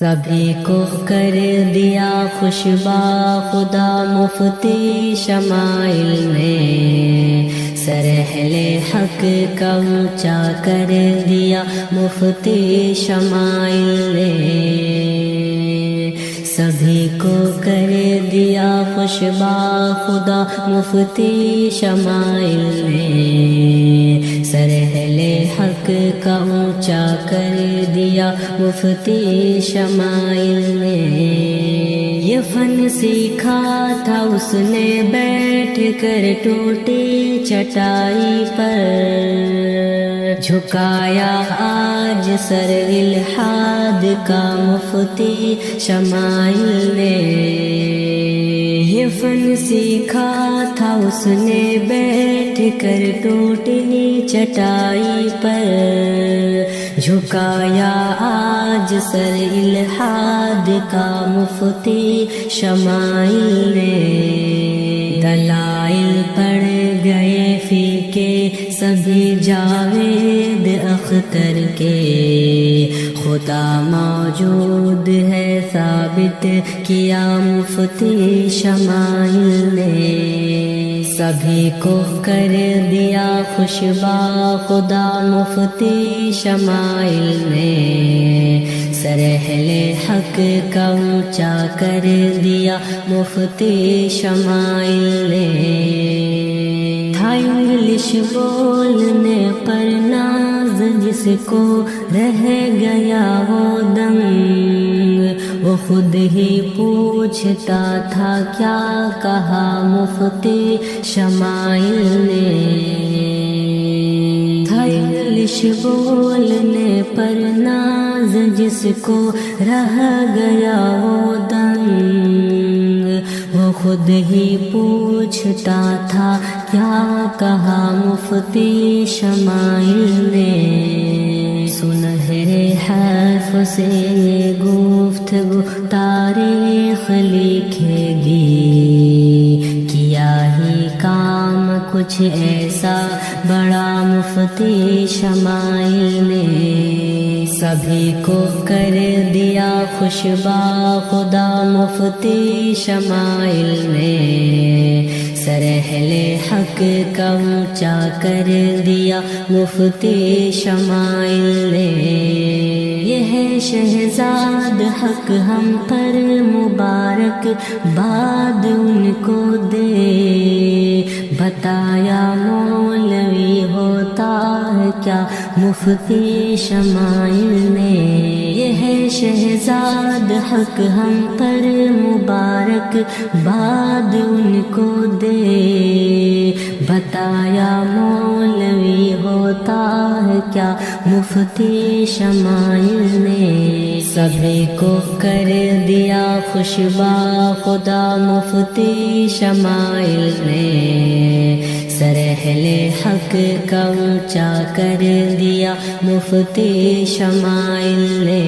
سبھی کو کر دیا خوشبا خدا مفتی شمائل نے، سر اہل حق کا اونچا کر دیا مفتی شمائل نے، سبھی کو کر دیا خوشبا خدا مفتی شمائل نے، سر اہل حق کا اونچا کر دیا مفتی شمائل نے۔ یہ فن سیکھا تھا اس نے بیٹھ کر ٹوٹی چٹائی پر، جھکایا آج سر الحاد کا مفتی شمائل نے۔ یہ فن سیکھا تھا اس نے بیٹھ کر ٹوٹی چٹائی پر، جھکایا آج سر الحاد کا مفتی شمائل نے۔ دلائل پڑ گئے فیکے سبھی جاوید اختر کے، خدا موجود ہے ثابت کیا مفتی شمائل نے، سبھی کو کر دیا خوشبا خدا مفتی شمائل نے، سر اہل حق کا اونچا کر دیا مفتی شمائل نے۔ تھا انگلش بولنے پر ناز جس کو رہ گیا وہ دنگ، وہ خود ہی پوچھتا تھا کیا کہا مفتی شمائل نے۔ تھا انگلش بولنے پر ناز جس کو رہ گیا وہ دنگ، وہ خود ہی پوچھتا تھا کیا کہا مفتی شمائل نے۔ سنہرے حرف سے یہ گفتگو تاریخ لکھے گی، کیا ہی کام کچھ ایسا بڑا مفتی شمائل نے، سبھی کو کر دیا خوشبا خدا مفتی شمائل نے، سر اہل حق کا اونچا کر دیا مفتی شمائل نے۔ یہ ہے شہزاد حق ہم پر مبارک باد ان کو دے، بتایا مولوی ہوتا ہے کیا مفتی شمائل نے۔ یہ ہے شہزاد حق ہم پر مبارک باد ان کو دے، بتایا مولوی ہوتا ہے کیا مفتی شمائل نے، سبھی کو کر دیا خوشبا خدا مفتی شمائل نے، سر اہل حق کا اونچا کر دیا مفتی شمائل نے۔